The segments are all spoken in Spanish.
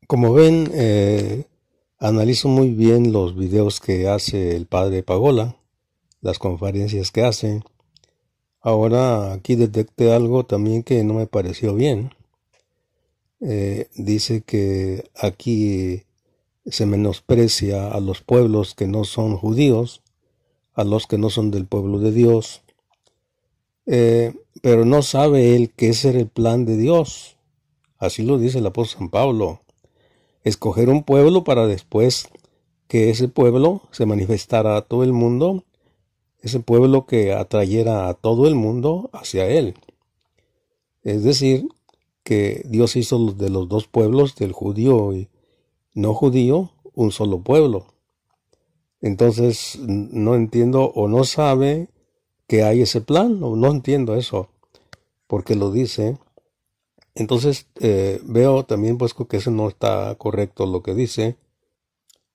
Como ven, analizo muy bien los videos que hace el padre Pagola, las conferencias que hace. Ahora aquí detecté algo también que no me pareció bien. Dice que aquí se menosprecia a los pueblos que no son judíos, a los que no son del pueblo de Dios, pero no sabe él que ese era el plan de Dios. Así lo dice el apóstol San Pablo. Escoger un pueblo para después que ese pueblo se manifestara a todo el mundo, ese pueblo que atrayera a todo el mundo hacia él. Es decir, que Dios hizo de los dos pueblos, del judío y no judío, un solo pueblo. Entonces no entiendo o no sabe que hay ese plan, o no entiendo eso, porque lo dice. Entonces veo también pues que eso no está correcto lo que dice.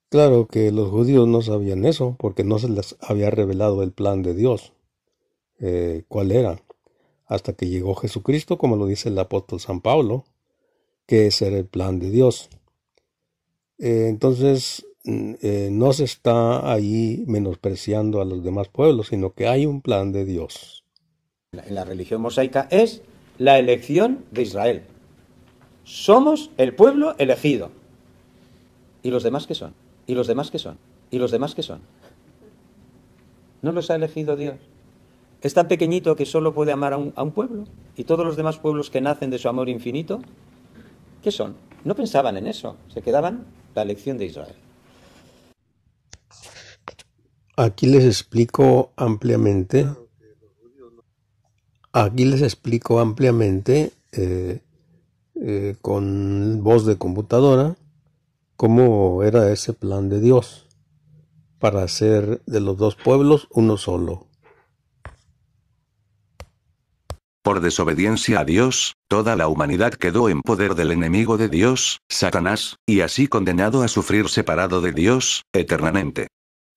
Claro que los judíos no sabían eso, porque no se les había revelado el plan de Dios, cuál era, hasta que llegó Jesucristo, como lo dice el apóstol San Pablo, que ese era el plan de Dios. Entonces, no se está ahí menospreciando a los demás pueblos, sino que hay un plan de Dios. En la religión mosaica es la elección de Israel. Somos el pueblo elegido. ¿Y los demás qué son? ¿Y los demás qué son? ¿Y los demás qué son? ¿No los ha elegido Dios? Es tan pequeñito que solo puede amar a un pueblo. ¿Y todos los demás pueblos que nacen de su amor infinito? ¿Qué son? No pensaban en eso. Se quedaban la elección de Israel. Aquí les explico ampliamente. Aquí les explico ampliamente con voz de computadora cómo era ese plan de Dios para hacer de los dos pueblos uno solo. Por desobediencia a Dios, toda la humanidad quedó en poder del enemigo de Dios, Satanás, y así condenado a sufrir separado de Dios, eternamente.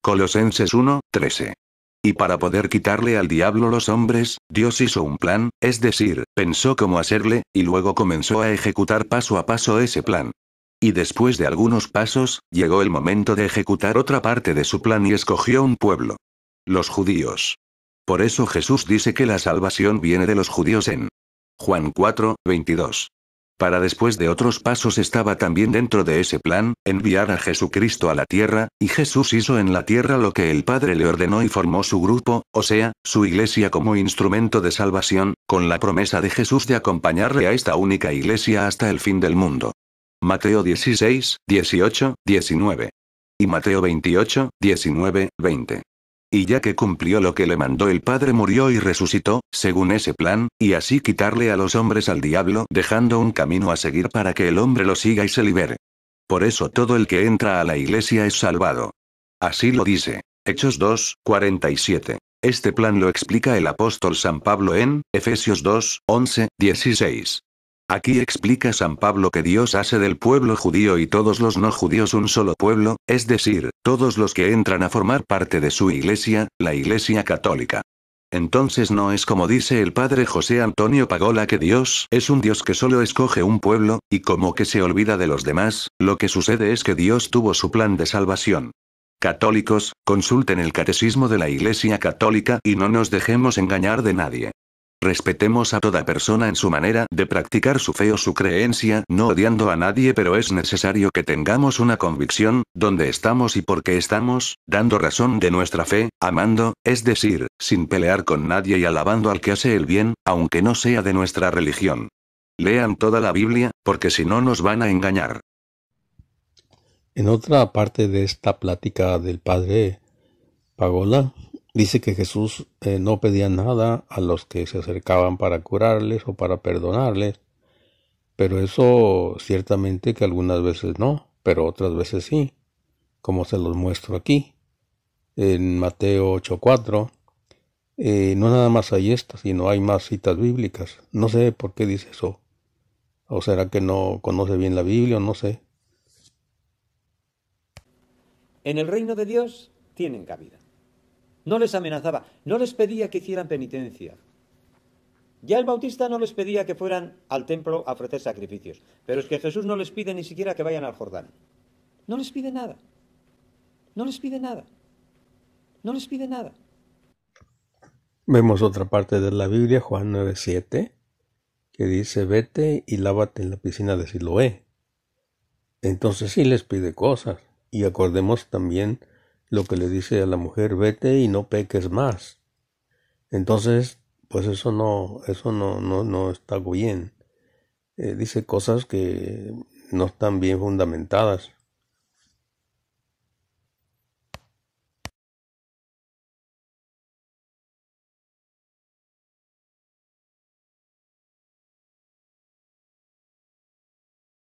Colosenses 1:13. Y para poder quitarle al diablo los hombres, Dios hizo un plan, es decir, pensó cómo hacerle, y luego comenzó a ejecutar paso a paso ese plan. Y después de algunos pasos, llegó el momento de ejecutar otra parte de su plan y escogió un pueblo. Los judíos. Por eso Jesús dice que la salvación viene de los judíos en Juan 4:22. Para después de otros pasos estaba también dentro de ese plan, enviar a Jesucristo a la tierra, y Jesús hizo en la tierra lo que el Padre le ordenó y formó su grupo, o sea, su iglesia como instrumento de salvación, con la promesa de Jesús de acompañarle a esta única iglesia hasta el fin del mundo. Mateo 16, 18, 19. Y Mateo 28, 19, 20. Y ya que cumplió lo que le mandó el Padre, murió y resucitó, según ese plan, y así quitarle a los hombres al diablo, dejando un camino a seguir para que el hombre lo siga y se libere. Por eso todo el que entra a la iglesia es salvado. Así lo dice Hechos 2, 47. Este plan lo explica el apóstol San Pablo en Efesios 2, 11, 16. Aquí explica San Pablo que Dios hace del pueblo judío y todos los no judíos un solo pueblo, es decir, todos los que entran a formar parte de su iglesia, la Iglesia Católica. Entonces no es como dice el padre José Antonio Pagola que Dios es un Dios que solo escoge un pueblo, y como que se olvida de los demás. Lo que sucede es que Dios tuvo su plan de salvación. Católicos, consulten el catecismo de la Iglesia Católica y no nos dejemos engañar de nadie. Respetemos a toda persona en su manera de practicar su fe o su creencia, no odiando a nadie, pero es necesario que tengamos una convicción, dónde estamos y por qué estamos, dando razón de nuestra fe, amando, es decir, sin pelear con nadie y alabando al que hace el bien, aunque no sea de nuestra religión. Lean toda la Biblia, porque si no nos van a engañar. En otra parte de esta plática del padre Pagola, dice que Jesús no pedía nada a los que se acercaban para curarles o para perdonarles, pero eso ciertamente que algunas veces no, pero otras veces sí, como se los muestro aquí, en Mateo 8:4. No nada más hay esto, sino hay más citas bíblicas. No sé por qué dice eso. ¿O será que no conoce bien la Biblia? No sé. En el reino de Dios tienen cabida. No les amenazaba, no les pedía que hicieran penitencia. Ya el Bautista no les pedía que fueran al templo a ofrecer sacrificios, pero es que Jesús no les pide ni siquiera que vayan al Jordán. No les pide nada. No les pide nada. No les pide nada. Vemos otra parte de la Biblia, Juan 9:7, que dice, vete y lávate en la piscina de Siloé. Entonces sí les pide cosas. Y acordemos también lo que le dice a la mujer, vete y no peques más. Entonces, pues eso no está bien. Dice cosas que no están bien fundamentadas.